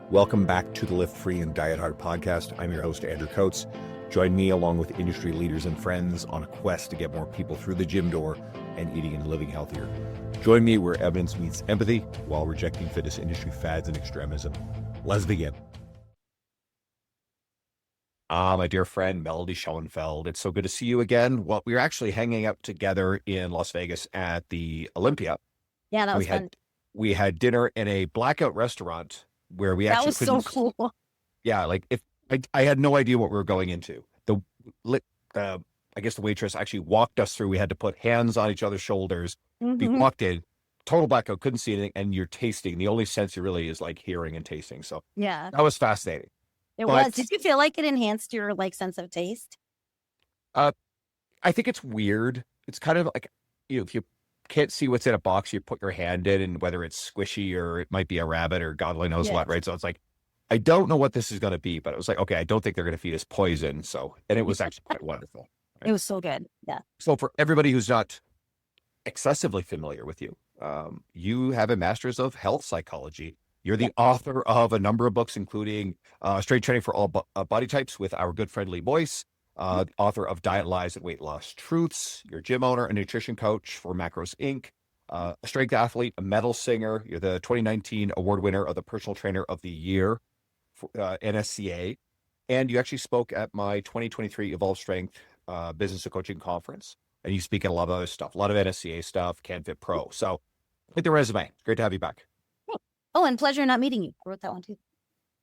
Welcome back to the Live Free and Diet Hard podcast. I'm your host, Andrew Coates. Join me along with industry leaders and friends on a quest to get more people through the gym door and eating and living healthier. Join me where evidence meets empathy while rejecting fitness industry fads and extremism. Let's begin. My dear friend, Melody Schoenfeld, it's so good to see you again. Well, we were actually hanging out together in Las Vegas at the Olympia. Yeah, that was fun. We had dinner in a blackout restaurant where we That actually was so cool. Yeah, like if I had no idea what we were going into. I guess the waitress actually walked us through. We had to put hands on each other's shoulders. We walked in, total blackout, couldn't see anything, and you're tasting. The only sense you really is like hearing and tasting. So Yeah, that was fascinating. it was. Did you feel like it enhanced your sense of taste? I think it's weird. It's kind of like, if you can't see what's in a box, you put your hand in, and whether it's squishy or it might be a rabbit or God only knows what, right? So it's like, I don't know what this is going to be, but it was like, okay, I don't think they're going to feed us poison. So, and it was actually quite wonderful. Right? It was so good. Yeah. So for everybody who's not excessively familiar with you, you have a master's of health psychology. You're the author of a number of books, including Strength Training for All Body Types with our good friend Lee Boyce, the author of Diet Lies and Weight Loss Truths. You're a gym owner, a nutrition coach for Macros Inc., a strength athlete, a medal singer. You're the 2019 award winner of the Personal Trainer of the Year for NSCA. And you actually spoke at my 2023 Evolve Strength Business and Coaching Conference. And you speak at a lot of other stuff, a lot of NSCA stuff, CanFit Pro. So hit the resume. Great to have you back. Oh, and pleasure not meeting you. I wrote that one too.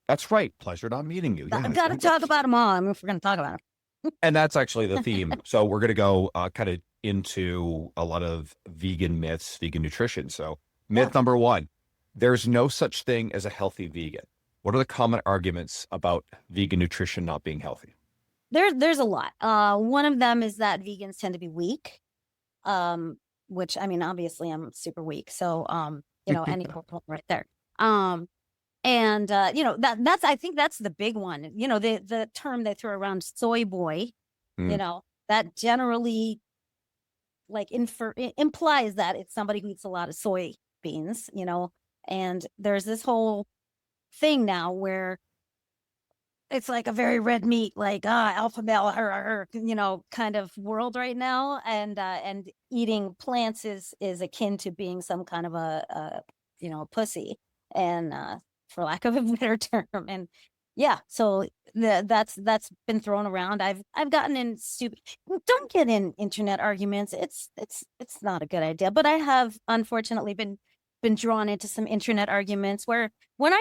That's right. Pleasure not meeting you. I've got to talk about them all. I mean, if we're going to talk about them. And that's actually the theme. So we're going to go kind of into a lot of vegan myths, vegan nutrition. So myth number one, there's no such thing as a healthy vegan. What are the common arguments about vegan nutrition not being healthy? There's a lot. One of them is that vegans tend to be weak, which, I mean, obviously I'm super weak. So, any right there. That's I think that's the big one. The term they throw around, soy boy, that generally implies that it's somebody who eats a lot of soybeans, and there's this whole thing now where it's like a very red meat, alpha male, kind of world right now. And eating plants is akin to being some kind of a pussy, and for lack of a better term. And yeah, so that's been thrown around. I've gotten in don't get in internet arguments. It's not a good idea. But I have unfortunately been drawn into some internet arguments where when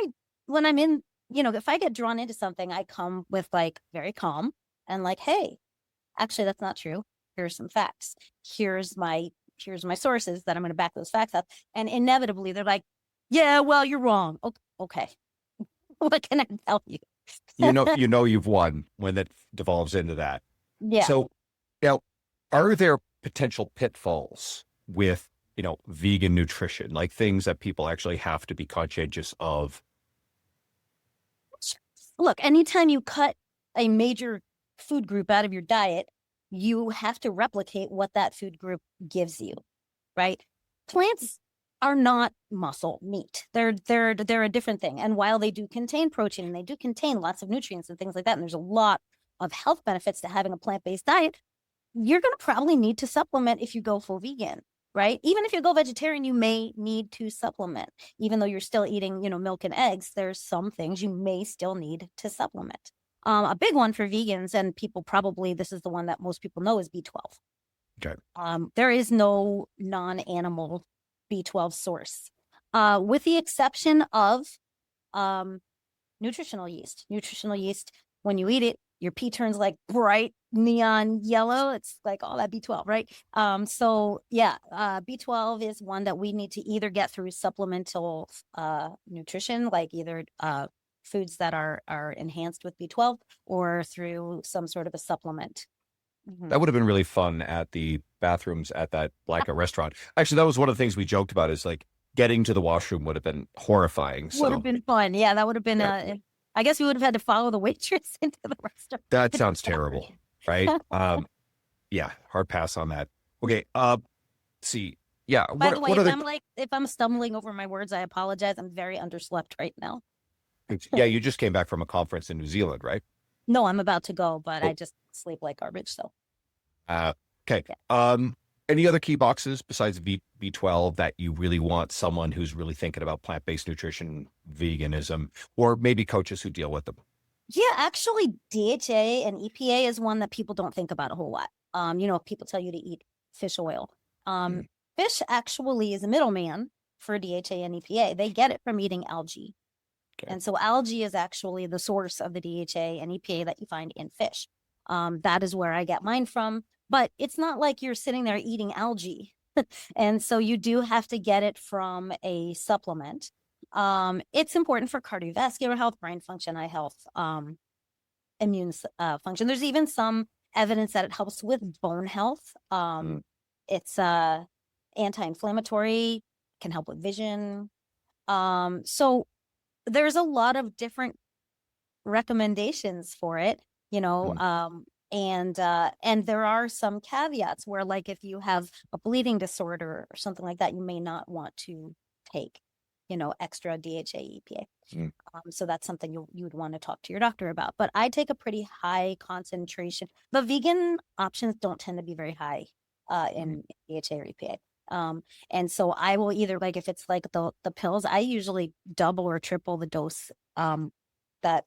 I'm in, if I get drawn into something, I come with very calm and hey, actually that's not true. Here's some facts. Here's my sources that I'm going to back those facts up. And inevitably they're like, yeah, well, you're wrong. Okay. What can I tell you? You've won when that devolves into that. Yeah. So now, are there potential pitfalls with, vegan nutrition, like things that people actually have to be conscientious of? Look, anytime you cut a major food group out of your diet, you have to replicate what that food group gives you, right? Plants are not muscle meat. They're a different thing. And while they do contain protein and they do contain lots of nutrients and things like that, and there's a lot of health benefits to having a plant-based diet, you're going to probably need to supplement if you go full vegan, right? Even if you go vegetarian, you may need to supplement. Even though you're still eating, milk and eggs, there's some things you may still need to supplement. A big one for vegans, and people probably, this is the one that most people know, is B12. Okay. There is no non-animal B12 source, with the exception of nutritional yeast. Nutritional yeast, when you eat it, your pee turns bright neon yellow. It's all that B12, right? B12 is one that we need to either get through supplemental nutrition, either foods that are enhanced with B12 or through some sort of a supplement. That would have been really fun at the bathrooms at that blackout restaurant. Actually, that was one of the things we joked about, is getting to the washroom would have been horrifying. Would have been fun. Yeah, that would have been I guess we would have had to follow the waitress into the restaurant. That sounds terrible, right? Yeah, hard pass on that. Okay, see. Yeah. By the way, if I'm stumbling over my words, I apologize. I'm very underslept right now. Yeah, you just came back from a conference in New Zealand, right? No, I'm about to go, but I Oh, just sleep like garbage. So okay. yeah. Any other key boxes besides B12 that you really want someone who's really thinking about plant-based nutrition, veganism, or maybe coaches who deal with them? Yeah, actually, DHA and EPA is one that people don't think about a whole lot. People tell you to eat fish oil. Mm, Fish actually is a middleman for DHA and EPA. They get it from eating algae. okay. And so algae is actually the source of the DHA and EPA that you find in fish. That is where I get mine from. But it's not like you're sitting there eating algae. And so you do have to get it from a supplement. It's important for cardiovascular health, brain function, eye health, immune function. There's even some evidence that it helps with bone health. Mm, It's anti-inflammatory, can help with vision. So there's a lot of different recommendations for it, mm, and there are some caveats where, like, if you have a bleeding disorder or something like that, you may not want to take, extra DHA EPA. mm, So that's something you would want to talk to your doctor about. But I take a pretty high concentration. The vegan options don't tend to be very high mm. in DHA or EPA. And so I will either, like, if it's like the pills, I usually double or triple the dose that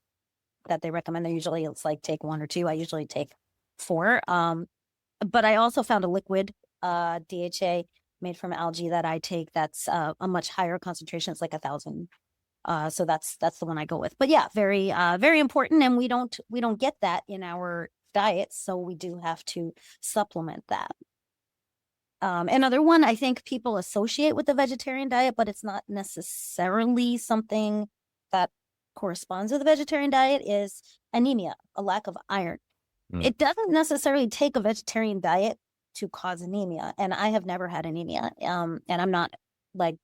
they recommend. They usually, it's like take 1 or 2. I usually take 4. But I also found a liquid DHA made from algae that I take that's a much higher concentration. It's like 1,000. So that's the one I go with. But yeah, very very important, and we don't get that in our diet, so we do have to supplement that. Another one I think people associate with the vegetarian diet, but it's not necessarily something that corresponds with the vegetarian diet, is anemia, a lack of iron. Mm. It doesn't necessarily take a vegetarian diet to cause anemia, and I have never had anemia. And I'm not, like,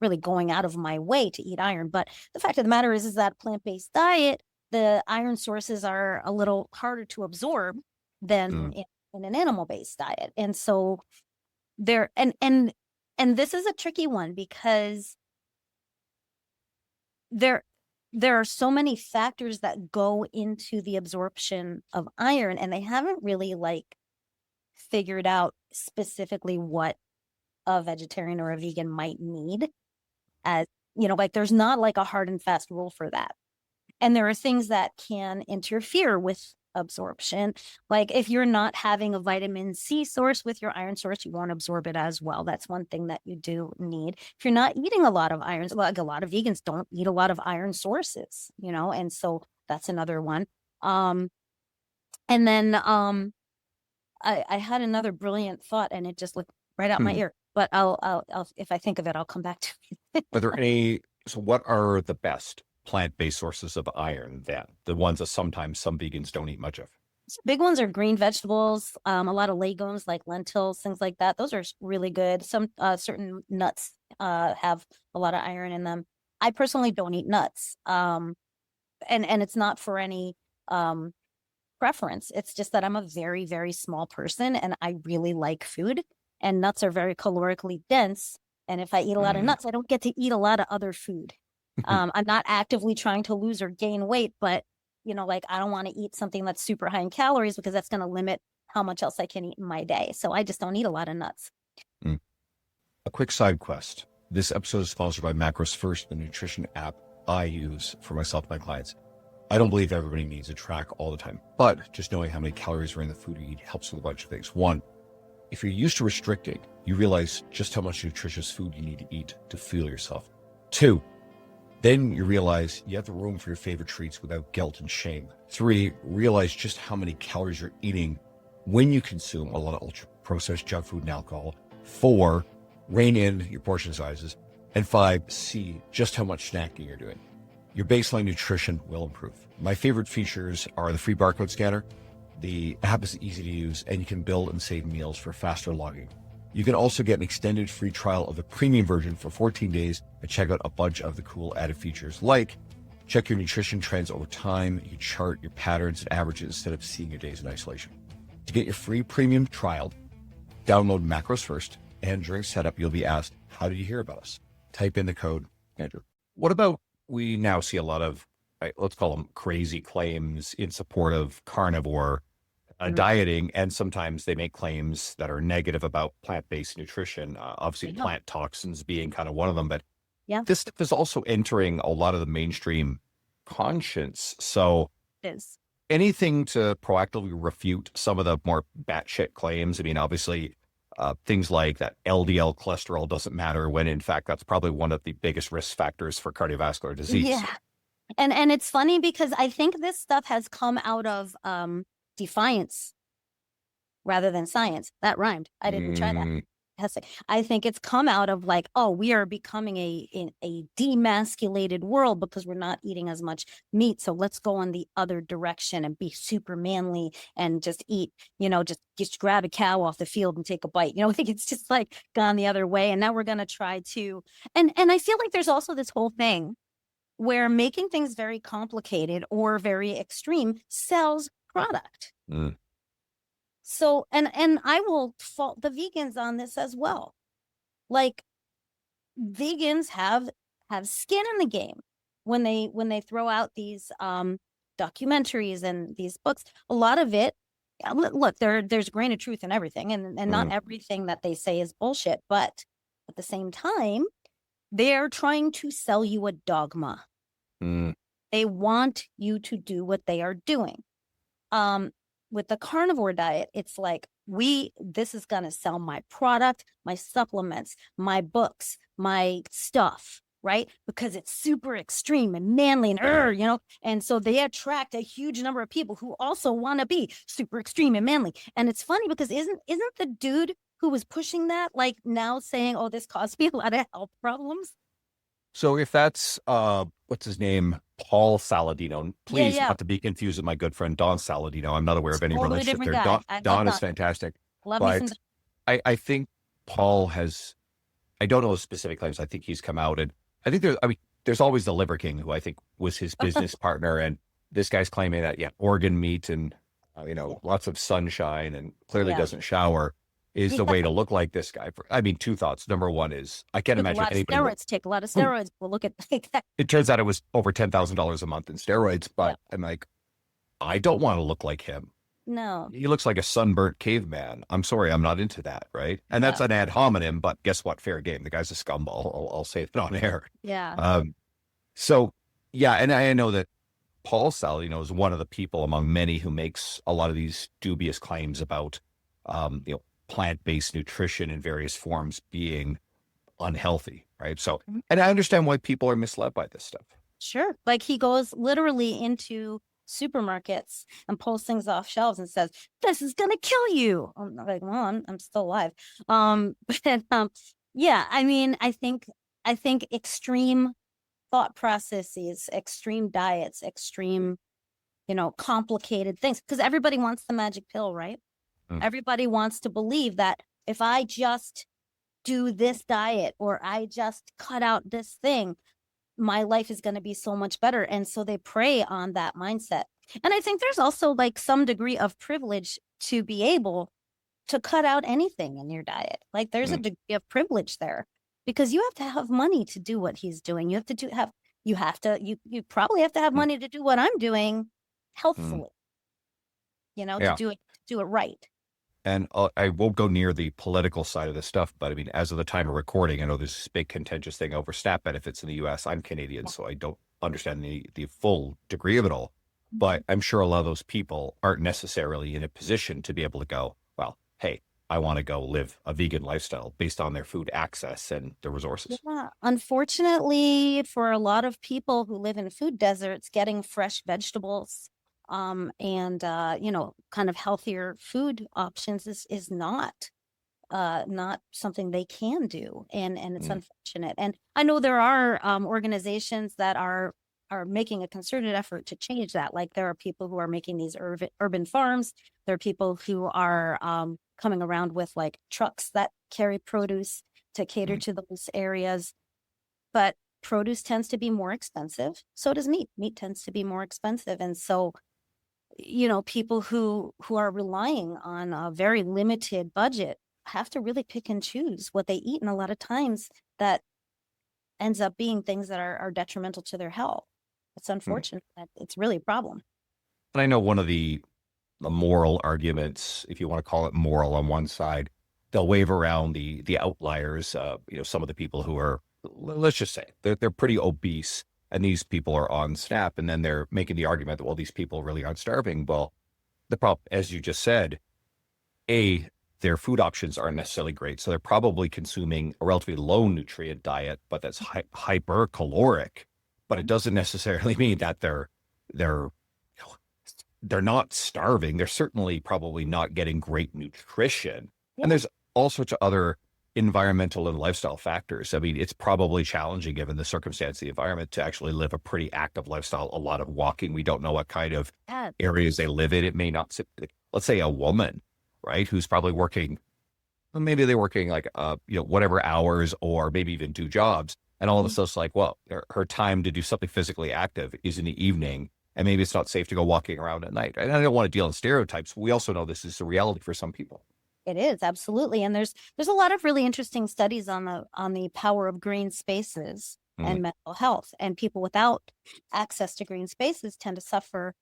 really going out of my way to eat iron, but the fact of the matter is that plant-based diet, the iron sources are a little harder to absorb than Mm. in an animal-based diet. And so there, and this is a tricky one because there are so many factors that go into the absorption of iron, and they haven't really, like, figured out specifically what a vegetarian or a vegan might need. As like, there's not like a hard and fast rule for that. And there are things that can interfere with absorption. Like, if you're not having a vitamin C source with your iron source, you won't absorb it as well. That's one thing that you do need. If you're not eating a lot of irons, like, a lot of vegans don't eat a lot of iron sources, and so that's another one. And then I had another brilliant thought, and it just looked right out my Hmm. ear. But I'll if I think of it, I'll come back to it. Are there any, so what are the best plant-based sources of iron then? The ones that sometimes some vegans don't eat much of? Big ones are green vegetables, a lot of legumes like lentils, things like that. Those are really good. Some certain nuts have a lot of iron in them. I personally don't eat nuts, and it's not for any preference. It's just that I'm a very, very small person, and I really like food, and nuts are very calorically dense. And if I eat a lot of Mm. nuts, I don't get to eat a lot of other food. I'm not actively trying to lose or gain weight, but like, I don't want to eat something that's super high in calories because that's going to limit how much else I can eat in my day. So I just don't eat a lot of nuts. Mm. A quick side quest. This episode is sponsored by Macros First, the nutrition app I use for myself and my clients. I don't believe everybody needs a track all the time, but just knowing how many calories are in the food you eat helps with a bunch of things. One, if you're used to restricting, you realize just how much nutritious food you need to eat to fuel yourself. Two, then you realize you have the room for your favorite treats without guilt and shame. Three, realize just how many calories you're eating when you consume a lot of ultra-processed junk food and alcohol. Four, rein in your portion sizes. And five, see just how much snacking you're doing. Your baseline nutrition will improve. My favorite features are the free barcode scanner. The app is easy to use, and you can build and save meals for faster logging. You can also get an extended free trial of the premium version for 14 days and check out a bunch of the cool added features, like check your nutrition trends over time. You can chart your patterns and averages instead of seeing your days in isolation. To get your free premium trial, download Macros First, and during setup, you'll be asked, how did you hear about us? Type in the code, Andrew. What about, we now see a lot of let's call them crazy claims in support of carnivore Mhm. dieting, and sometimes they make claims that are negative about plant-based nutrition. Obviously, Yeah. plant toxins being kind of one of them, but Yeah, this stuff is also entering a lot of the mainstream conscience. So it is. anything to proactively refute some of the more batshit claims. I mean, obviously, things like that LDL cholesterol doesn't matter when in fact that's probably one of the biggest risk factors for cardiovascular disease. Yeah. And it's funny because I think this stuff has come out of defiance rather than science. That rhymed. I didn't try that. Mm, I think it's come out of like, oh, we are becoming a demasculated world because we're not eating as much meat. So let's go in the other direction and be super manly and just eat, just grab a cow off the field and take a bite. I think it's just like gone the other way. And now we're gonna try to, and I feel like there's also this whole thing where making things very complicated or very extreme sells product. mm, So, and I will fault the vegans on this as well. Like vegans have skin in the game when they throw out these documentaries and these books. A lot of it, look, there's a grain of truth in everything, and not mm, everything that they say is bullshit, but at the same time, they're trying to sell you a dogma. mm, They want you to do what they are doing. Um, with the carnivore diet, it's like this is gonna sell my product, my supplements, my books, my stuff, right? Because it's super extreme and manly and and so they attract a huge number of people who also want to be super extreme and manly. And it's funny because isn't the dude who was pushing that like now saying, oh, this caused me a lot of health problems? So if that's what's his name, Paul Saladino, Yeah, please yeah. not to be confused with my good friend Don Saladino. I'm not aware of any Totally relationship different there. guy. Don, I love Don is Don. fantastic, Love me some. but I think Paul has. I don't know his specific claims. I think he's come out, and I think there's always the Liver King, who I think was his business partner, and this guy's claiming that organ meat and Yeah, lots of sunshine and clearly yeah, doesn't shower is the yeah. way to look like this guy. I mean, two thoughts. Number one is I can't Took a imagine lot of anybody steroids. Take a lot of who steroids. We'll look at like that. it turns out it was over $10,000 a month in steroids, Yeah. but I'm like, I don't want to look like him. No. He looks like a sunburnt caveman. I'm sorry, I'm not into that, right? And that's Yeah. an ad hominem, but guess what? Fair game. The guy's a scumball. I'll say it on air. Yeah. Um, so yeah, and I know that Paul Saladino is one of the people among many who makes a lot of these dubious claims about, plant-based nutrition in various forms being unhealthy, right? So, Mhm. and I understand why people are misled by this stuff. Sure. Like he goes literally into supermarkets and pulls things off shelves and says, "This is gonna kill you." I'm like, well, I'm still alive. But yeah. I mean, I think extreme thought processes, extreme diets, extreme, complicated things, because everybody wants the magic pill, right? Mm, Everybody wants to believe that if I just do this diet or I just cut out this thing, my life is going to be so much better. And so they prey on that mindset. And I think there's also like some degree of privilege to be able to cut out anything in your diet. Like there's a mm, degree of privilege there because you have to have money to do what he's doing. You probably have to have mm, money to do what I'm doing mm. healthfully, to Yeah. do it right. And I won't go near the political side of this stuff, but I mean, as of the time of recording, I know there's this big contentious thing over SNAP benefits in the US. I'm Canadian, so I don't understand the full degree of it all. But I'm sure a lot of those people aren't necessarily in a position to be able to go, well, hey, I want to go live a vegan lifestyle based on their food access and the resources. Yeah, unfortunately, for a lot of people who live in food deserts, getting fresh vegetables, and kind of healthier food options is not something they can do, and it's Mm, unfortunate. And I know there are organizations that are making a concerted effort to change that. Like there are people who are making these urban farms. There are people who are coming around with like trucks that carry produce to cater mm, to those areas. But produce tends to be more expensive. So does meat. Meat tends to be more expensive. And so, people who are relying on a very limited budget have to really pick and choose what they eat. And a lot of times that ends up being things that are detrimental to their health. It's unfortunate that it's really a problem. And I know one of the moral arguments, if you want to call it moral on one side, they'll wave around the outliers. Some of the people who are, let's just say, they're pretty obese, and these people are on SNAP, and then they're making the argument that, well, these people really aren't starving. Well, the problem, as you just said, their food options aren't necessarily great, so they're probably consuming a relatively low nutrient diet, but that's hypercaloric. But it doesn't necessarily mean that they're they're not starving. They're certainly probably not getting great nutrition. Yeah. And there's all sorts of other environmental and lifestyle factors. I mean, it's probably challenging given the circumstance of the environment to actually live a pretty active lifestyle, a lot of walking. We don't know what kind of Yeah. areas they live in. It may not, let's say a woman, right, who's probably working, well, maybe they're working like, whatever hours or maybe even 2 jobs. And all of a sudden it's like, well, her time to do something physically active is in the evening. And maybe it's not safe to go walking around at night. And I don't want to deal in stereotypes. We also know this is a reality for some people. It is, absolutely. And there's a lot of really interesting studies on the power of green spaces and mental health. And people without access to green spaces tend to suffer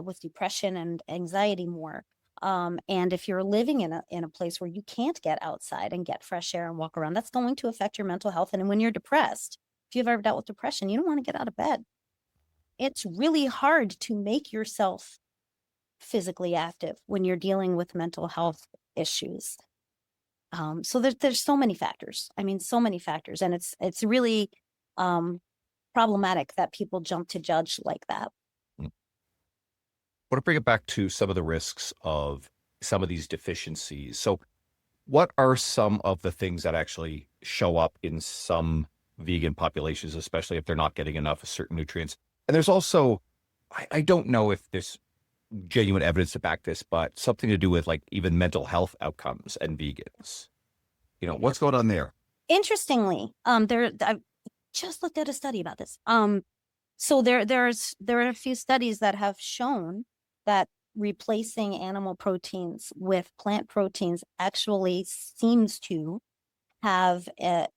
with depression and anxiety more. And if you're living in a place where you can't get outside and get fresh air and walk around, that's going to affect your mental health. And when you're depressed, if you've ever dealt with depression, you don't want to get out of bed. It's really hard to make yourself physically active when you're dealing with mental health issues. So there's so many factors. I mean, so many factors, and it's really problematic that people jump to judge like that. I want to bring it back to some of the risks of some of these deficiencies. So what are some of the things that actually show up in some vegan populations, especially if they're not getting enough of certain nutrients? And there's also, I don't know if there's genuine evidence to back this, but something to do with like even mental health outcomes and vegans. What's going on there? Interestingly, I just looked at a study about this. So there are a few studies that have shown that replacing animal proteins with plant proteins actually seems to have a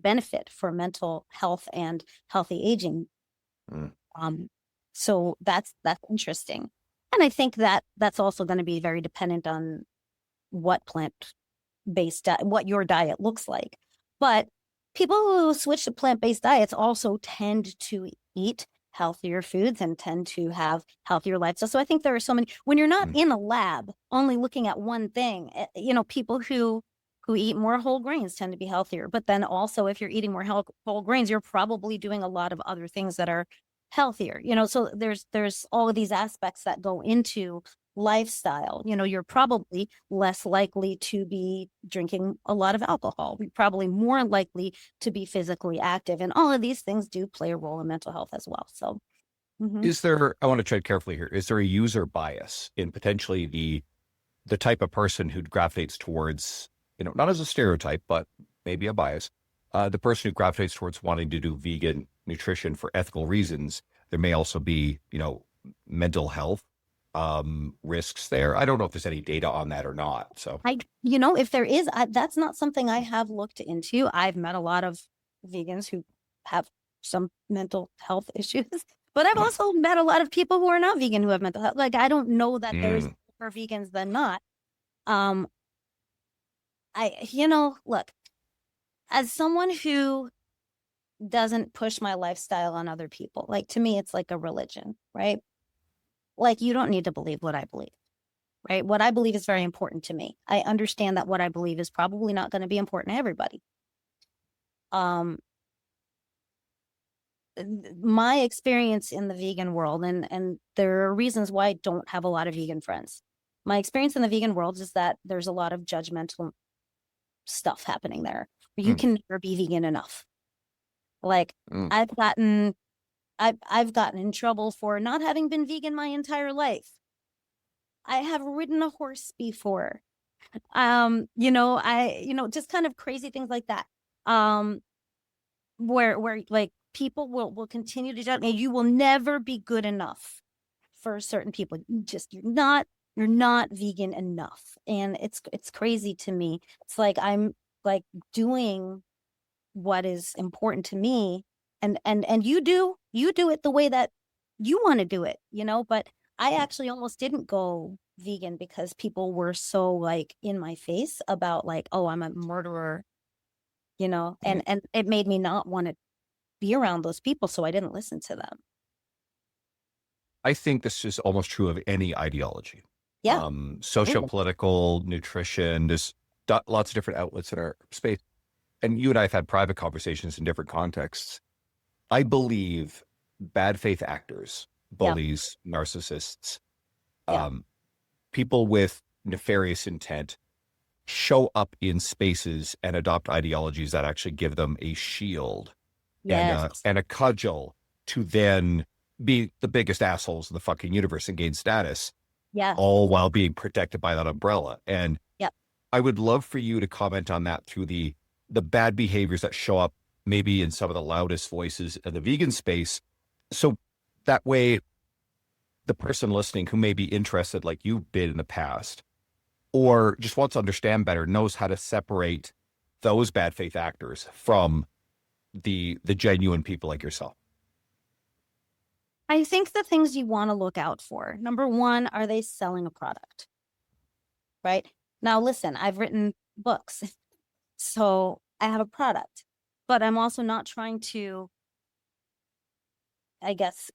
benefit for mental health and healthy aging. So that's interesting. And I think that's also going to be very dependent on what plant-based what your diet looks like. But people who switch to plant-based diets also tend to eat healthier foods and tend to have healthier lifestyles. So I think there are so many, when you're not in a lab only looking at one thing, people who eat more whole grains tend to be healthier. But then also if you're eating more whole grains, you're probably doing a lot of other things that are healthier. So there's all of these aspects that go into lifestyle. You're probably less likely to be drinking a lot of alcohol. You're probably more likely to be physically active. And all of these things do play a role in mental health as well. So I want to tread carefully here. Is there a user bias in potentially the type of person who gravitates towards, not as a stereotype, but maybe a bias, the person who gravitates towards wanting to do vegan nutrition for ethical reasons? There may also be, mental health risks there. I don't know if there's any data on that or not. So if there is, that's not something I have looked into. I've met a lot of vegans who have some mental health issues, but I've also met a lot of people who are not vegan who have mental health. Like, I don't know that there's more vegans than not. Look, as someone who doesn't push my lifestyle on other people, like, to me, it's like a religion, right? Like, you don't need to believe what I believe, right? What I believe is very important to me. I understand that what I believe is probably not going to be important to everybody. My experience in the vegan world, and there are reasons why I don't have a lot of vegan friends. My experience in the vegan world is that there's a lot of judgmental stuff happening there. You can never be vegan enough. Like, I've gotten in trouble for not having been vegan my entire life. I have ridden a horse before. Just kind of crazy things like that. Where like people will continue to judge me. You will never be good enough for certain people. You're not vegan enough. And it's crazy to me. It's like I'm like doing what is important to me. And you do You do it the way that you want to do it, but I actually almost didn't go vegan because people were so like in my face about like, oh, I'm a murderer, and it made me not want to be around those people. So I didn't listen to them. I think this is almost true of any ideology. Yeah. Socio-political, nutrition, there's lots of different outlets in our space. And you and I have had private conversations in different contexts. I believe bad faith actors, bullies, narcissists, people with nefarious intent show up in spaces and adopt ideologies that actually give them a shield and a cudgel to then be the biggest assholes in the fucking universe and gain status, all while being protected by that umbrella. And I would love for you to comment on that through the bad behaviors that show up maybe in some of the loudest voices in the vegan space. So that way, the person listening who may be interested like you've been in the past, or just wants to understand better, knows how to separate those bad faith actors from the genuine people like yourself. I think the things you want to look out for. Number one, are they selling a product? Right? Now, listen, I've written books, so I have a product, but I'm also not trying to, I guess,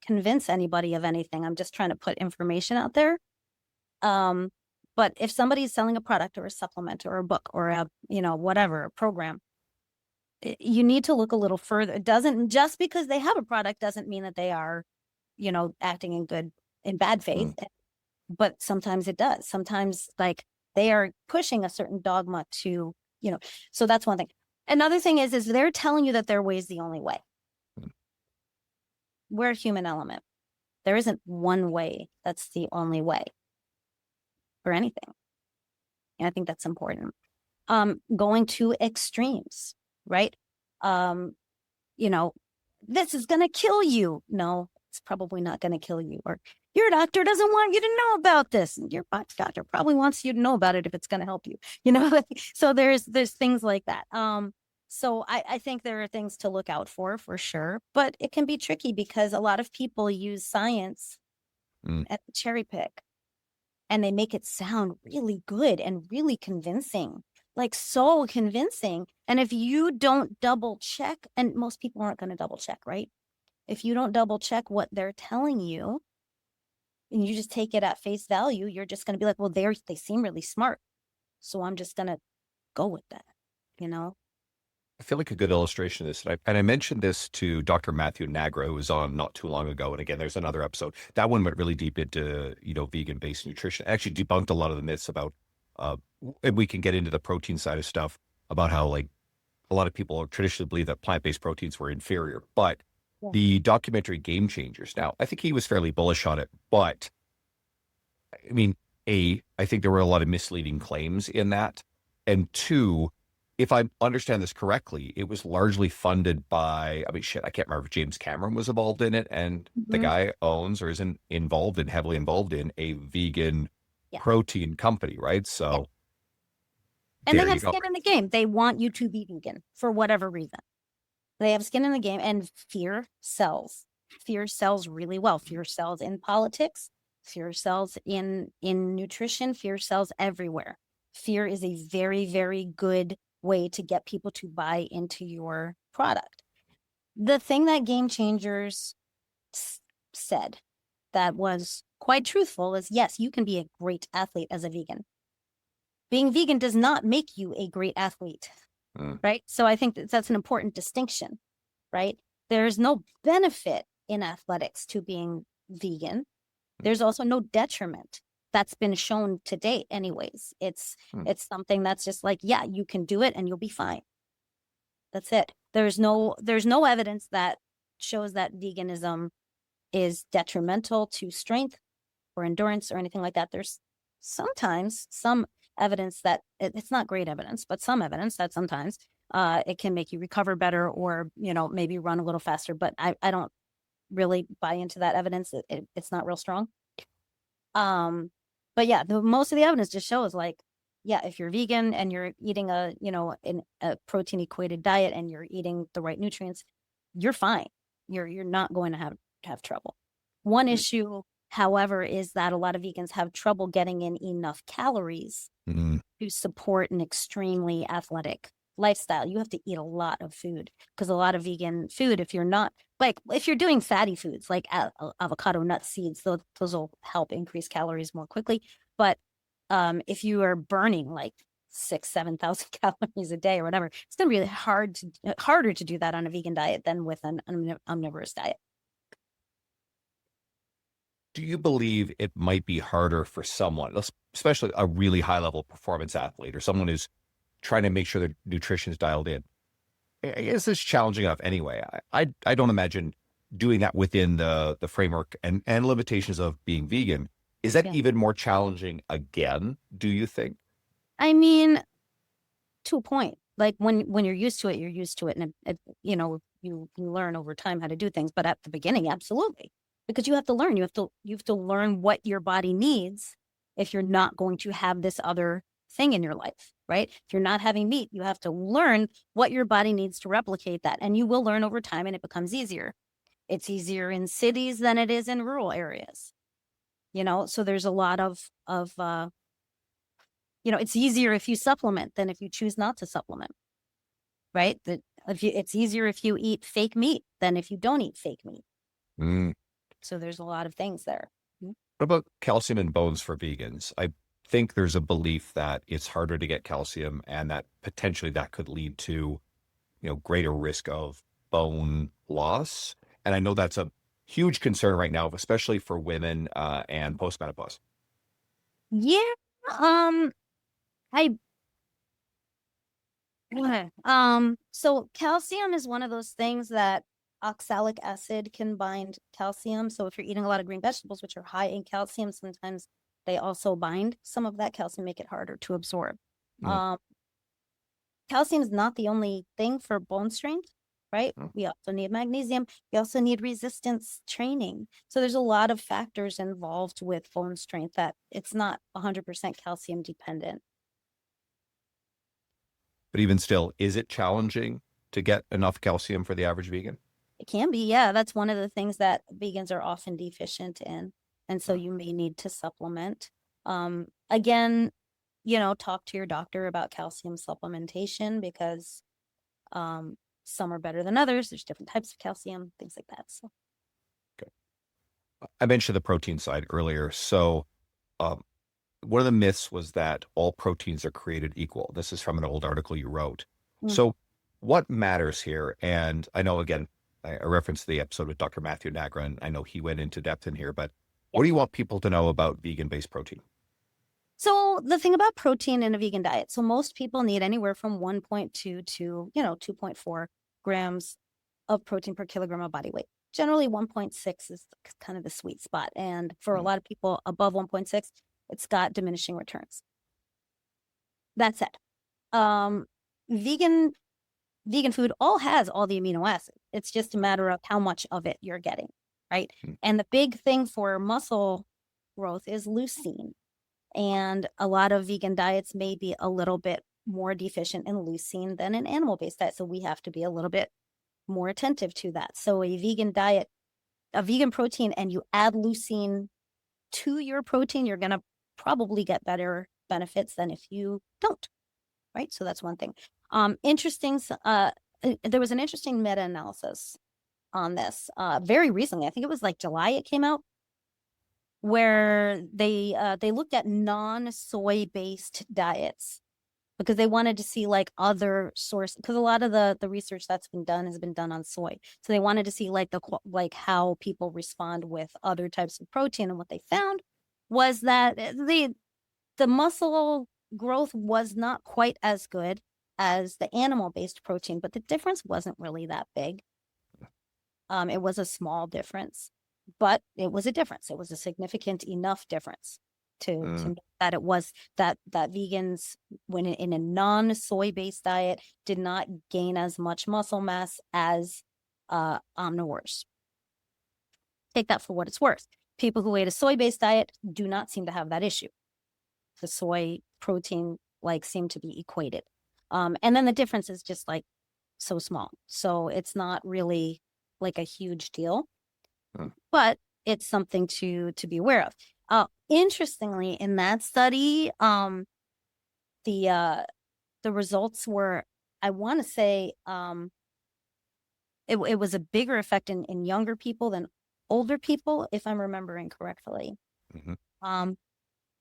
convince anybody of anything. I'm just trying to put information out there. But if somebody's selling a product or a supplement or a book or a, whatever, a program, you need to look a little further. It doesn't, just because they have a product doesn't mean that they are, acting in bad faith. But sometimes it does. Sometimes like they are pushing a certain dogma to, so that's one thing. Another thing is they're telling you that their way is the only way. We're a human element. There isn't one way that's the only way for anything. And I think that's important. Going to extremes, right? This is going to kill you. No, it's probably not going to kill you. Or your doctor doesn't want you to know about this. And your doctor probably wants you to know about it if it's going to help you, So there's things like that. So I think there are things to look out for sure, but it can be tricky because a lot of people use science at the cherry pick and they make it sound really good and really convincing, like so convincing. And if you don't double check, and most people aren't going to double check, right? If you don't double check what they're telling you and you just take it at face value, you're just going to be like, well, they seem really smart, so I'm just going to go with that, I feel like a good illustration of this, and I mentioned this to Dr. Matthew Nagra, who was on not too long ago. And again, there's another episode. That one went really deep into, vegan-based nutrition. Actually debunked a lot of the myths about, and we can get into the protein side of stuff about how like a lot of people traditionally believe that plant-based proteins were inferior. But the documentary Game Changers, now, I think he was fairly bullish on it, but I mean, I think there were a lot of misleading claims in that. And two, if I understand this correctly, it was largely funded by, I can't remember if James Cameron was involved in it, and the guy owns or is heavily involved in a vegan protein company, right? So, and they have skin in the game. They want you to be vegan for whatever reason. They have skin in the game, and fear sells. Fear sells really well. Fear sells in politics. Fear sells in nutrition. Fear sells everywhere. Fear is a very, very good way to get people to buy into your product. The thing that Game Changers said that was quite truthful is, yes, you can be a great athlete as a vegan. Being vegan does not make you a great athlete, right? So I think that's an important distinction, right? There's no benefit in athletics to being vegan. There's also no detriment. That's been shown to date anyways. It's something that's just like, yeah, you can do it and you'll be fine. That's it. There's no evidence that shows that veganism is detrimental to strength or endurance or anything like that. There's sometimes some evidence that it's not great evidence, but some evidence that sometimes it can make you recover better or, maybe run a little faster. But I don't really buy into that evidence. It's not real strong. But yeah, most of the evidence just shows like, yeah, if you're vegan and you're eating a protein equated diet and you're eating the right nutrients, you're fine. You're not going to have trouble. One issue, however, is that a lot of vegans have trouble getting in enough calories Mm. to support an extremely athletic lifestyle. You have to eat a lot of food, because a lot of vegan food, if you're not like, if you're doing fatty foods like avocado, nuts, seeds, those will help increase calories more quickly. But if you are burning like 7,000 calories a day or whatever, it's going to be really harder to do that on a vegan diet than with an omnivorous diet. Do you believe it might be harder for someone, especially a really high level performance athlete or someone who's trying to make sure their nutrition is dialed in? I guess it's challenging enough anyway. I don't imagine doing that within the framework and limitations of being vegan. Is that Yeah. even more challenging again, do you think? I mean, to a point. Like when you're used to it, you're used to it, and you learn over time how to do things. But at the beginning, absolutely, because you have to learn. You have to learn what your body needs if you're not going to have this other thing in your life, right? If you're not having meat, you have to learn what your body needs to replicate that, and you will learn over time, and it becomes easier. It's easier in cities than it is in rural areas. So there's a lot of it's easier if you supplement than if you choose not to supplement, right? It's easier if you eat fake meat than if you don't eat fake meat. Mm. So there's a lot of things there. What about calcium in bones for vegans? I think there's a belief that it's harder to get calcium and that potentially that could lead to, greater risk of bone loss. And I know that's a huge concern right now, especially for women and postmenopause. Yeah. I So calcium is one of those things that oxalic acid can bind calcium. So if you're eating a lot of green vegetables, which are high in calcium, sometimes they also bind some of that calcium, make it harder to absorb. Mm. Calcium is not the only thing for bone strength, right? Oh. We also need magnesium. We also need resistance training. So there's a lot of factors involved with bone strength that it's not 100% calcium dependent. But even still, is it challenging to get enough calcium for the average vegan? It can be, yeah. That's one of the things that vegans are often deficient in. And so Oh. you may need to supplement. Again, talk to your doctor about calcium supplementation, because some are better than others. There's different types of calcium, things like that. So Okay. I mentioned the protein side earlier. So um, one of the myths was that all proteins are created equal. This is from an old article you wrote. mm, So what matters here? And I know, again, I referenced the episode with Dr. Matthew Nagra, and I know he went into depth in here, but yeah. what do you want people to know about vegan-based protein? So the thing about protein in a vegan diet, so most people need anywhere from 1.2 to 2.4 grams of protein per kilogram of body weight. Generally 1.6 is kind of the sweet spot. And for a Mm. lot of people above 1.6, it's got diminishing returns. That said, um, vegan food all has all the amino acids. It's just a matter of how much of it you're getting, right? Mm. And the big thing for muscle growth is leucine. And a lot of vegan diets may be a little bit more deficient in leucine than an animal-based diet. So we have to be a little bit more attentive to that. So a vegan diet, a vegan protein, and you add leucine to your protein, you're going to probably get better benefits than if you don't, right? So that's one thing. There was an interesting meta-analysis on this very recently. I think it was like July it came out, where they looked at non-soy based diets, because they wanted to see like other source, because a lot of the research that's been done has been done on soy. So they wanted to see like how people respond with other types of protein, and what they found was that the muscle growth was not quite as good as the animal based protein, but the difference wasn't really that big. It was a small difference, but it was a difference. It was a significant enough difference to know that it was that vegans, when in a non-soy based diet, did not gain as much muscle mass as omnivores. Take that for what it's worth. People who ate a soy-based diet do not seem to have that issue. The soy protein seem to be equated. And then the difference is just so small. So it's not really like a huge deal, Hmm. but it's something to be aware of. Interestingly, in that study, the results were, I want to say, it was a bigger effect in younger people than older people, if I'm remembering correctly. Mhm.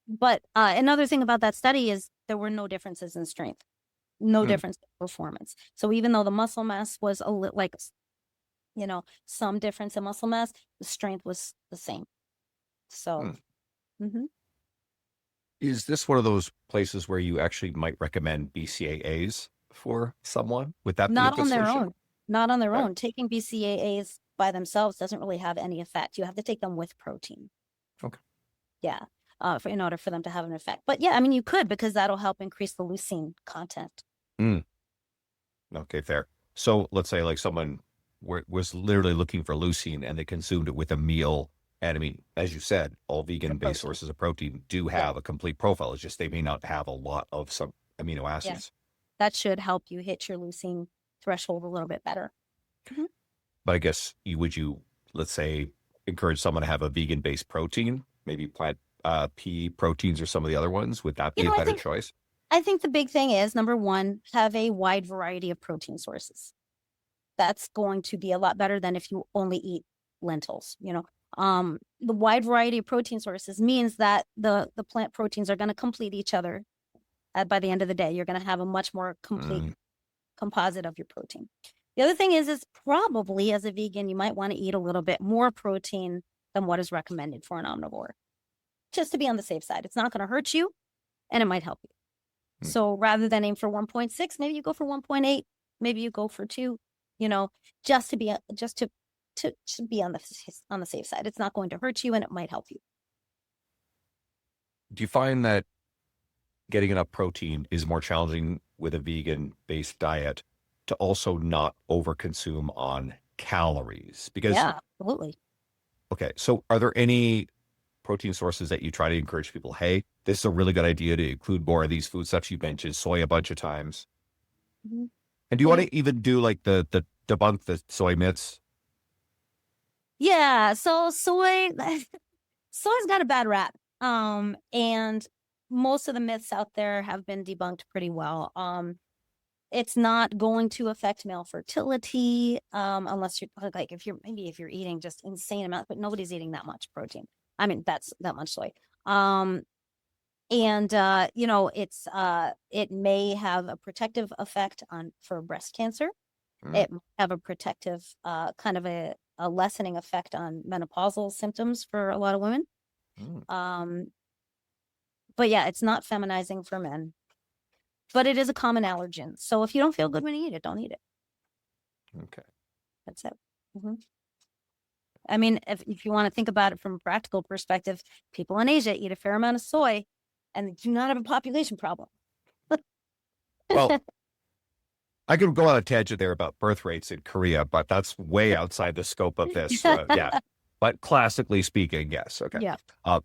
But another thing about that study is there were no differences in strength, no Hmm. difference in performance. So even though the muscle mass was a little like, some difference in muscle mass, the strength was the same. So, Hmm. mhm. Is this one of those places where you actually might recommend BCAAs for someone? Would that be a Not good on their solution? own, not on their Okay. own. Taking BCAAs by themselves doesn't really have any effect. You have to take them with protein. Okay. Yeah. In order for them to have an effect. But yeah, I mean, you could, because that'll help increase the leucine content. Mm. Okay, fair. So let's say like someone was literally looking for leucine and they consumed it with a meal. And I mean, as you said, all The vegan-based protein. sources of protein do Yeah. have a complete profile. It's just they may not have a lot of some amino Yeah. acids. That should help you hit your leucine threshold a little bit better. Mhm. But I guess let's say, encourage someone to have a vegan-based protein, maybe plant pea proteins or some of the other ones. Would that You be a know, I better think choice? I think the big thing is, number one, have a wide variety of protein sources. That's going to be a lot better than if you only eat lentils. The wide variety of protein sources means that the plant proteins are going to complete each other. By the end of the day, you're going to have a much more complete Mm, composite of your protein. The other thing is probably, as a vegan, you might want to eat a little bit more protein than what is recommended for an omnivore, just to be on the safe side. It's not going to hurt you, and it might help you. mm. So rather than aim for 1.6, maybe you go for 1.8, maybe you go for 2, just to be to be on the safe side. It's not going to hurt you, and it might help you. Do you find that getting enough protein is more challenging with a vegan-based diet to also not overconsume on calories? Because, Yeah, absolutely. okay, so are there any protein sources that you try to encourage people, hey, this is a really good idea to include more of these food stuffs you mentioned, soy a bunch of times? Mhm. And do you want And to even do like the debunk the soy myths? yeah, so soy's got a bad rap. And most of the myths out there have been debunked pretty well. It's not going to affect male fertility, unless you're like, if you're eating just insane amounts, but nobody's eating that much protein. I mean, that's that much soy. And it may have a protective effect for breast cancer. Mm, It might have a protective, kind of a lessening effect on menopausal symptoms for a lot of women. mm, Um, but yeah, it's not feminizing for men, but it is a common allergen. So if you don't feel good when you eat it, don't eat it. okay. That's it. Mhm. I mean, if you want to think about it from a practical perspective, people in Asia eat a fair amount of soy and they do not have a population problem. Well, I could go on a tangent there about birth rates in Korea, but that's way outside the scope of this. Yeah. But classically speaking, yes. Okay. Yeah.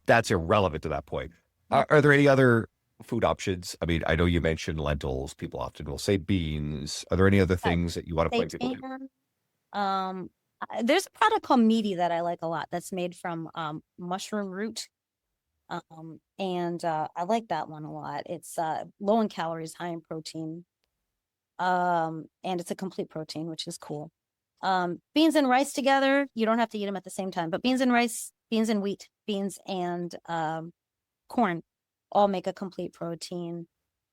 That's irrelevant to that point. Yep. Are there any other food options? I mean, I know you mentioned lentils. People often will say beans. Are there any other things that you want to point people to? Seitan. Um, there's a product called Meaty that I like a lot that's made from mushroom root. And I like that one a lot. It's low in calories, high in protein. And it's a complete protein, which is cool. Beans and rice together, you don't have to eat them at the same time, but beans and rice, beans and wheat, beans and corn all make a complete protein.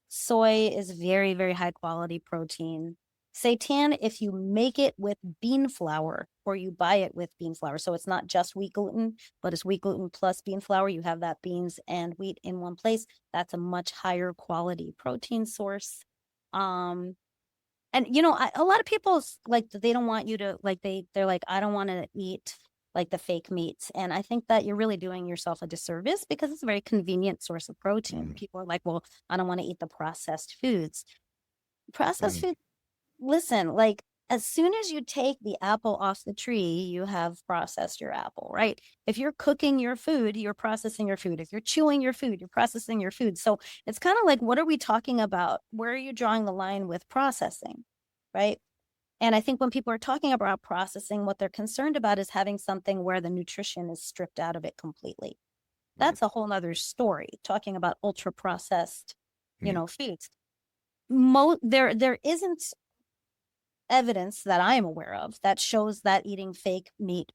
Soy is very, very high quality protein. Seitan, if you make it with bean flour or you buy it with bean flour, so it's not just wheat gluten, but it's wheat gluten plus bean flour, you have that beans and wheat in one place. That's a much higher quality protein source. Um, and a lot of people like, they don't want you to like, they're like, I don't want to eat like the fake meats. And I think that you're really doing yourself a disservice, because it's a very convenient source of protein. Mm, People are like, well, I don't want to eat the processed foods. Processed mm, food, listen, like, as soon as you take the apple off the tree, you have processed your apple, right? If you're cooking your food, you're processing your food. If you're chewing your food, you're processing your food. So it's kind of like, what are we talking about? Where are you drawing the line with processing, right? And I think when people are talking about processing, what they're concerned about is having something where the nutrition is stripped out of it completely. That's a whole nother story, talking about ultra processed, foods. There isn't evidence that I am aware of that shows that eating fake meat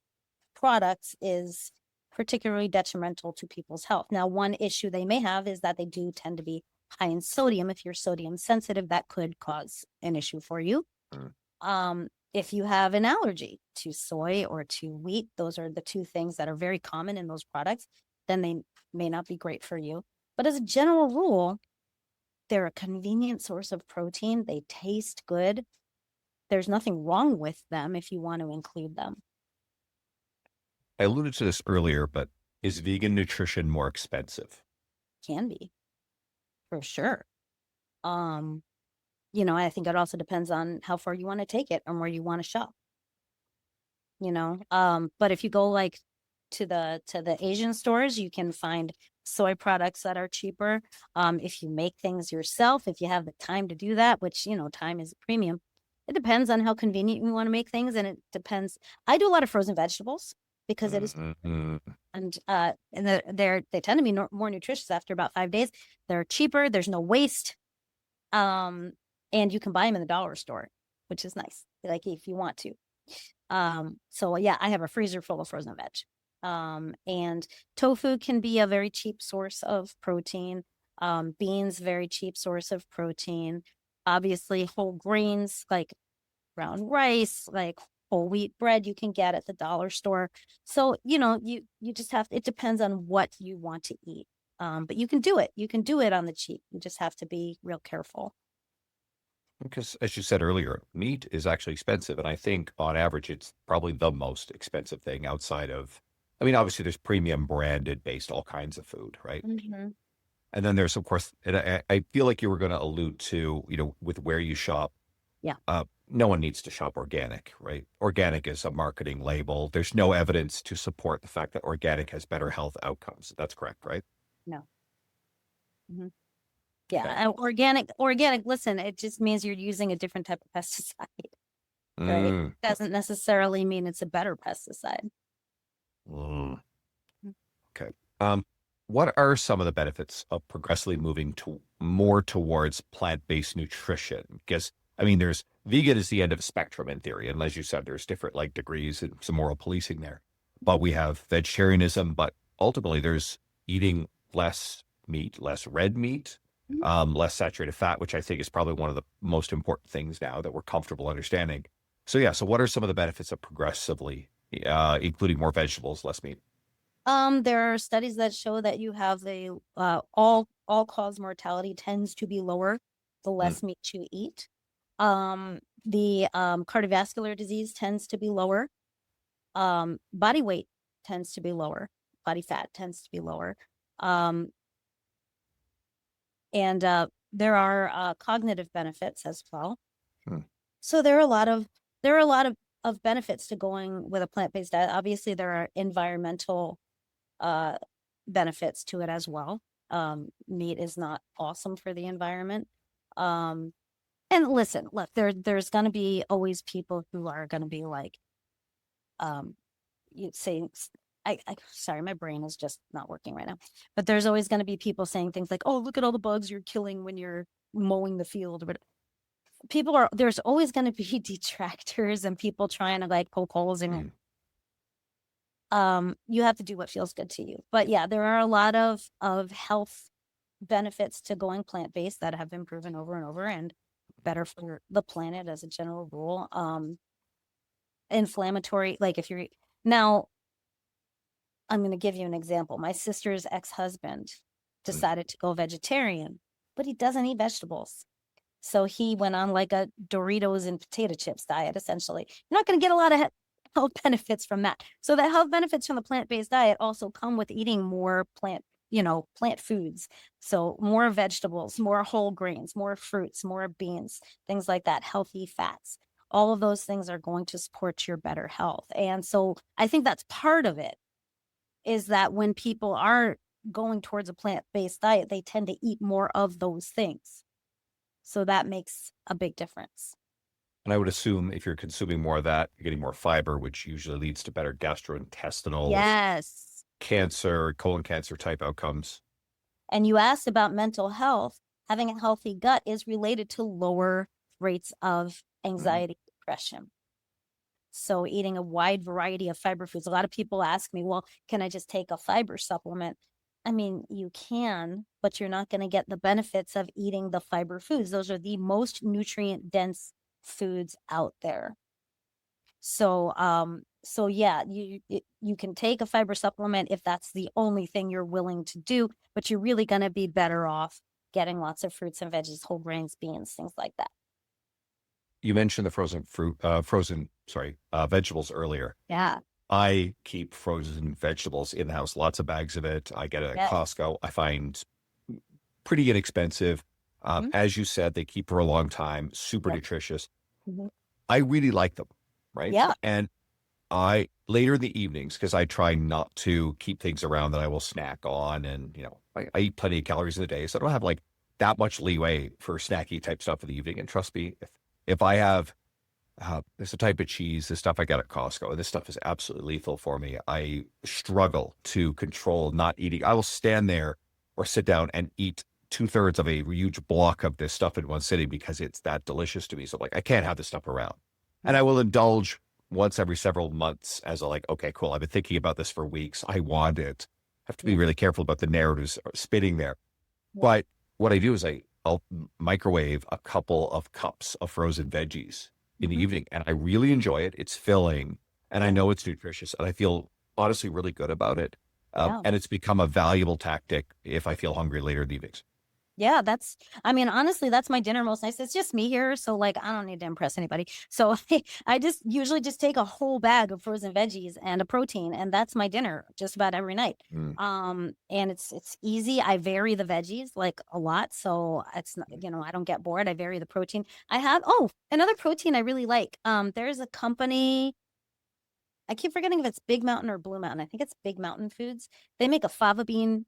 products is particularly detrimental to people's health. Now, one issue they may have is that they do tend to be high in sodium. If you're sodium sensitive, that could cause an issue for you. If you have an allergy to soy or to wheat, those are the two things that are very common in those products, then they may not be great for you. But as a general rule, they're a convenient source of protein. They taste good. There's nothing wrong with them if you want to include them. I alluded to this earlier, but is vegan nutrition more expensive? Can be, for sure. I think it also depends on how far you want to take it and where you want to shop. But if you go like to the Asian stores, you can find soy products that are cheaper. If you make things yourself, if you have the time to do that, which time is a premium. It depends on how convenient you want to make things, and it depends. I do a lot of frozen vegetables because it is, and they tend to be more nutritious after about 5 days. They're cheaper. There's no waste. And you can buy them in the dollar store, which is nice. Like if you want to. So yeah, I have a freezer full of frozen veg. And tofu can be a very cheap source of protein. Beans, very cheap source of protein. Obviously, whole grains like brown rice, like whole wheat bread, you can get at the dollar store. So you just have. It depends on what you want to eat. But you can do it. You can do it on the cheap. You just have to be real careful. Because, as you said earlier, meat is actually expensive. And I think on average, it's probably the most expensive thing outside of, I mean, obviously, there's premium branded based all kinds of food, right? Mm-hmm. And then there's, of course, and I feel like you were going to allude to, with where you shop. Yeah. No one needs to shop organic, right? Organic is a marketing label. There's no evidence to support the fact that organic has better health outcomes. That's correct, right? No. Mm-hmm. Okay. Yeah, organic. Listen, it just means you're using a different type of pesticide, right? Doesn't necessarily mean it's a better pesticide. Mm. Okay. What are some of the benefits of progressively moving to more towards plant-based nutrition? Because I mean, there's vegan is the end of a spectrum in theory, and as you said, there's different like degrees and some moral policing there. But we have vegetarianism, but ultimately there's eating less meat, less red meat, less saturated fat, which I think is probably one of the most important things now that we're comfortable understanding. So yeah, so what are some of the benefits of progressively, including more vegetables, less meat? There are studies that show that you have the all-cause mortality tends to be lower the less meat you eat. The cardiovascular disease tends to be lower. Body weight tends to be lower. Body fat tends to be lower. And there are cognitive benefits as well. So there are a lot of benefits to going with a plant-based diet. Obviously, there are environmental benefits to it as well. Meat is not awesome for the environment. And listen, look, there's going to be always people who are going to be like, you saying, sorry, my brain is just not working right now. But there's always going to be people saying things like, "Oh, look at all the bugs you're killing when you're mowing the field." But there's always going to be detractors and people trying to like poke holes in it. You have to do what feels good to you. But yeah, there are a lot of health benefits to going plant-based that have been proven over and over and better for the planet as a general rule. Inflammatory, like if you're now, I'm going to give you an example. My sister's ex-husband decided to go vegetarian, but he doesn't eat vegetables. So he went on like a Doritos and potato chips diet, essentially. You're not going to get a lot of health benefits from that. So the health benefits from the plant-based diet also come with eating more plant foods. So more vegetables, more whole grains, more fruits, more beans, things like that, healthy fats. All of those things are going to support your better health. And so I think that's part of it, is that when people are going towards a plant-based diet, they tend to eat more of those things. So that makes a big difference. And I would assume if you're consuming more of that, you're getting more fiber, which usually leads to better gastrointestinal Yes. cancer, colon cancer type outcomes. And you asked about mental health. Having a healthy gut is related to lower rates of anxiety, depression. So eating a wide variety of fiber foods. A lot of people ask me, well, can I just take a fiber supplement? I mean, you can, but you're not going to get the benefits of eating the fiber foods. Those are the most nutrient dense foods out there. So, yeah, you can take a fiber supplement if that's the only thing you're willing to do, but you're really going to be better off getting lots of fruits and veggies, whole grains, beans, things like that. You mentioned the vegetables earlier. Yeah. I keep frozen vegetables in the house, lots of bags of it. I get it at Costco. I find pretty inexpensive. As you said, they keep for a long time, super nutritious. I really like them, right? Yeah. And later in the evenings, because I try not to keep things around that I will snack on. And, I eat plenty of calories in a day. So I don't have like that much leeway for snacky type stuff in the evening. And trust me, if I have, there's a type of cheese, this stuff I got at Costco, and this stuff is absolutely lethal for me. I struggle to control not eating. I will stand there or sit down and eat 2/3 of a huge block of this stuff in one sitting because it's that delicious to me. So I can't have this stuff around. And I will indulge once every several months as okay, cool. I've been thinking about this for weeks. I want it. I have to be really careful about the narratives spitting there. But what I do is I'll microwave a couple of cups of frozen veggies in the evening, and I really enjoy it. It's filling, and I know it's nutritious, and I feel honestly really good about it. And it's become a valuable tactic if I feel hungry later in the evenings. Yeah, honestly, that's my dinner most nights. It's just me here. So I don't need to impress anybody. So I just usually just take a whole bag of frozen veggies and a protein, and that's my dinner just about every night. And it's easy. I vary the veggies a lot. So it's not, I don't get bored. I vary the protein. I have, another protein I really like. There's a company, I keep forgetting if it's Big Mountain or Blue Mountain. I think it's Big Mountain Foods. They make a fava bean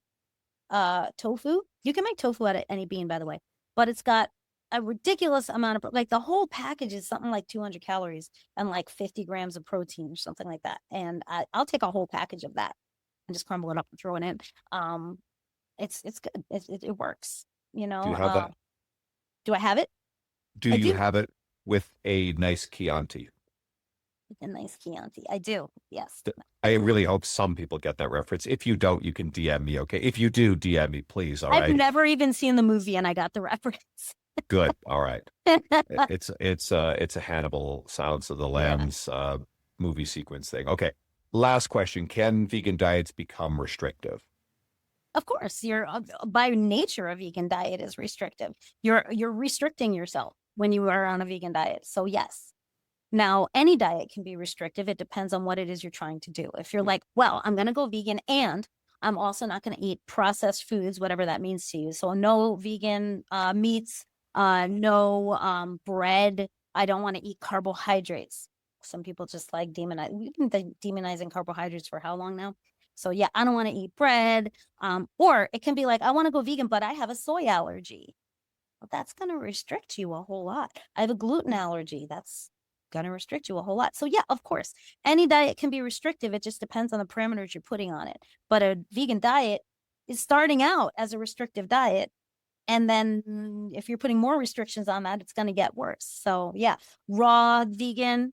tofu. You can make tofu out of any bean, by the way, but it's got a ridiculous amount of the whole package is something like 200 calories and 50 grams of protein or something like that. And I'll take a whole package of that and just crumble it up and throw it in. It's good. It works. Do you have that? Do I have it? Do you have it with a nice Chianti? A nice Chianti. I do. Yes. I really hope some people get that reference. If you don't, you can DM me. Okay. If you do, DM me, please. All right. I've never even seen the movie and I got the reference. Good. All right. It's a Hannibal Silence of the Lambs movie sequence thing. Okay. Last question. Can vegan diets become restrictive? Of course, by nature, a vegan diet is restrictive. You're restricting yourself when you are on a vegan diet. So yes. Now, any diet can be restrictive. It depends on what it is you're trying to do. If you're I'm going to go vegan and I'm also not going to eat processed foods, whatever that means to you. So no vegan meats, no bread. I don't want to eat carbohydrates. Some people just demonize. We've been demonizing carbohydrates for how long now? So yeah, I don't want to eat bread. Or it can be I want to go vegan, but I have a soy allergy. Well, that's going to restrict you a whole lot. I have a gluten allergy. That's going to restrict you a whole lot. So yeah, of course, any diet can be restrictive. It just depends on the parameters you're putting on it. But a vegan diet is starting out as a restrictive diet. And then if you're putting more restrictions on that, it's going to get worse. So yeah, raw vegan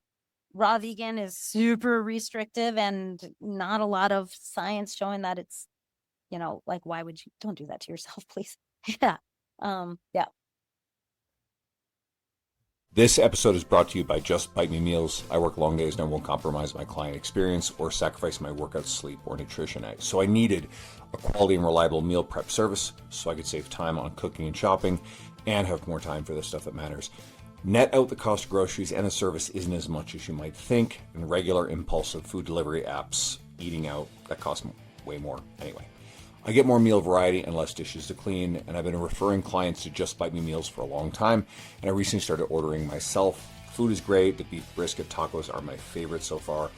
is super restrictive and not a lot of science showing that it's, why would you, don't do that to yourself, please. Yeah. Yeah. This episode is brought to you by Just Bite Me Meals. I work long days and I won't compromise my client experience or sacrifice my workout, sleep, or nutrition. So I needed a quality and reliable meal prep service so I could save time on cooking and shopping and have more time for the stuff that matters. Net out the cost of groceries and the service isn't as much as you might think, and regular impulsive food delivery apps, eating out, that costs way more anyway. I get more meal variety and less dishes to clean, and I've been referring clients to Just Bite Me Meals for a long time, and I recently started ordering myself. Food is great. The beef brisket tacos are my favorite so far.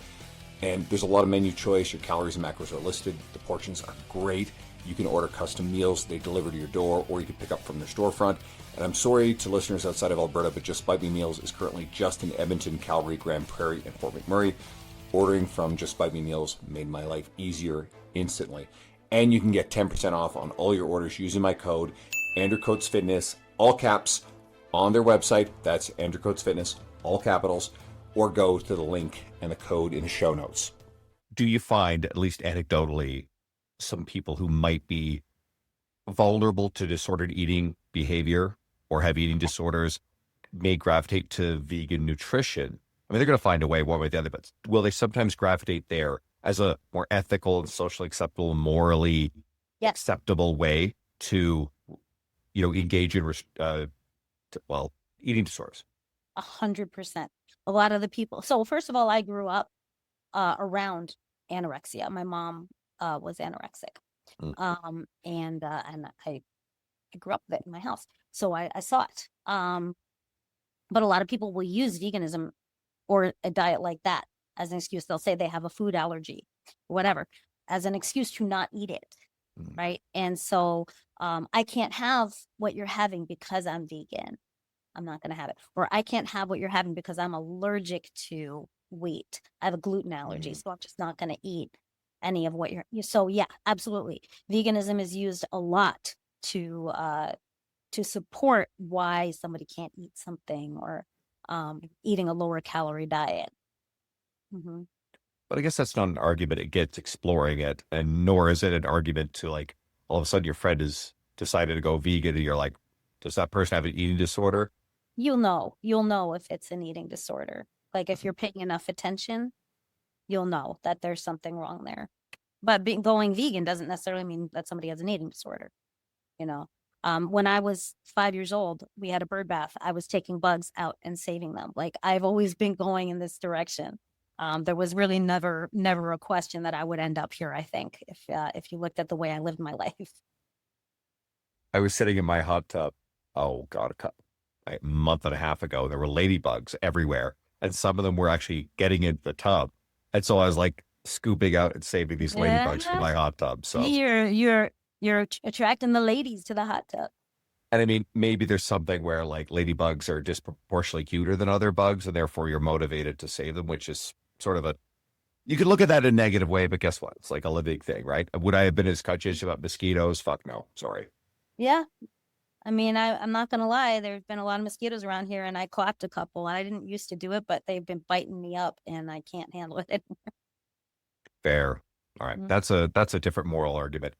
And there's a lot of menu choice. Your calories and macros are listed. The portions are great. You can order custom meals. They deliver to your door, or you can pick up from their storefront. And I'm sorry to listeners outside of Alberta, but Just Bite Me Meals is currently just in Edmonton, Calgary, Grand Prairie, and Fort McMurray. Ordering from Just Bite Me Meals made my life easier instantly. And you can get 10% off on all your orders using my code, Andrew Coates Fitness, all caps, on their website. That's Andrew Coates Fitness, all capitals, or go to the link and the code in the show notes. Do you find, at least anecdotally, some people who might be vulnerable to disordered eating behavior or have eating disorders may gravitate to vegan nutrition? I mean, they're going to find a way one way or the other, but will they sometimes gravitate there as a more ethical and socially acceptable, morally acceptable way to, engage in, eating disorders? 100%. A lot of the people. So first of all, I grew up around anorexia. My mom was anorexic, and I grew up with it in my house, so I saw it. But a lot of people will use veganism or a diet like that as an excuse. They'll say they have a food allergy, whatever, as an excuse to not eat it, right? And so I can't have what you're having because I'm vegan. I'm not going to have it. Or I can't have what you're having because I'm allergic to wheat. I have a gluten allergy, so I'm just not going to eat any of what you're. So yeah, absolutely. Veganism is used a lot to support why somebody can't eat something, or eating a lower calorie diet. But I guess that's not an argument against exploring it, and nor is it an argument to, like, all of a sudden your friend has decided to go vegan and you're like, does that person have an eating disorder? You'll know if it's an eating disorder. Like, if you're paying enough attention, you'll know that there's something wrong there. But going vegan doesn't necessarily mean that somebody has an eating disorder. When I was 5 years old, we had a bird bath. I was taking bugs out and saving them. Like, I've always been going in this direction. There was really never a question that I would end up here, I think, if you looked at the way I lived my life. I was sitting in my hot tub, a month and a half ago. There were ladybugs everywhere, and some of them were actually getting into the tub. And so I was like scooping out and saving these ladybugs for my hot tub. So you're attracting the ladies to the hot tub. And I mean, maybe there's something where, like, ladybugs are disproportionately cuter than other bugs, and therefore you're motivated to save them, which is sort of you could look at that in a negative way, but guess what? It's like a living thing, right? Would I have been as conscientious about mosquitoes? Fuck no. Sorry. Yeah. I mean, I'm not going to lie. There's been a lot of mosquitoes around here, and I caught a couple. I didn't used to do it, but they've been biting me up, and I can't handle it anymore. Fair. All right. That's a different moral argument.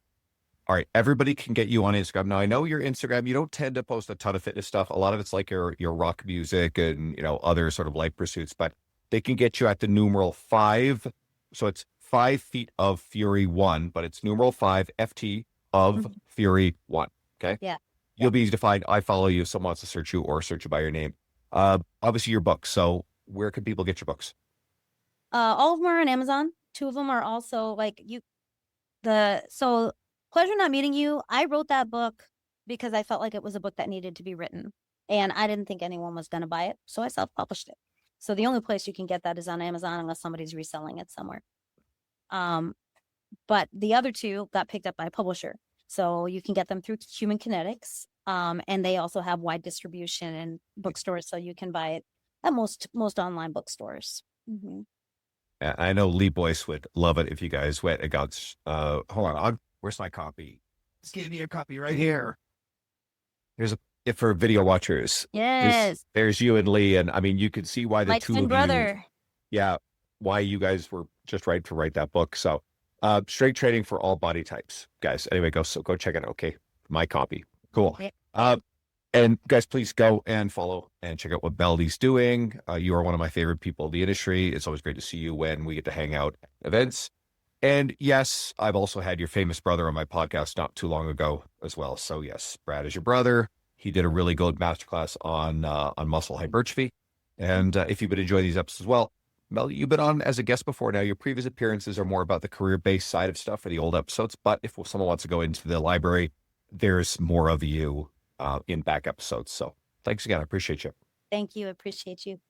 All right. Everybody can get you on Instagram. Now, I know your Instagram, you don't tend to post a ton of fitness stuff. A lot of it's like your rock music and, other sort of life pursuits, but they can get you at the numeral 5. So it's 5 feet of Fury 1, but it's numeral 5 FT of Fury 1. Okay. Yeah. You'll be easy to find. I follow you if someone wants to search you or search you by your name. Obviously your books. So where can people get your books? All of them are on Amazon. 2 of them are also so Pleasure Not Meeting You. I wrote that book because I felt like it was a book that needed to be written, and I didn't think anyone was going to buy it. So I self-published it. So the only place you can get that is on Amazon, unless somebody's reselling it somewhere. But the other 2 got picked up by a publisher. So you can get them through Human Kinetics. And they also have wide distribution in bookstores. So you can buy it at most online bookstores. I know Lee Boyce would love it if you guys went and got, hold on, where's my copy? Just give me a copy right here. If for video watchers. Yes. There's you and Lee. And I mean, you can see why the my 2 twin of brother. you, why you guys were just right to write that book. So straight training for all body types, guys. Anyway, go check it out. Okay. My copy. Cool. And guys, please go and follow and check out what Melody's doing. You are one of my favorite people in the industry. It's always great to see you when we get to hang out at events. And yes, I've also had your famous brother on my podcast not too long ago as well. So yes, Brad is your brother. He did a really good masterclass on muscle hypertrophy. And if you've been enjoying these episodes as well, Mel, you've been on as a guest before now. Your previous appearances are more about the career-based side of stuff for the old episodes. But if someone wants to go into the library, there's more of you in back episodes. So thanks again. I appreciate you. Thank you. Appreciate you.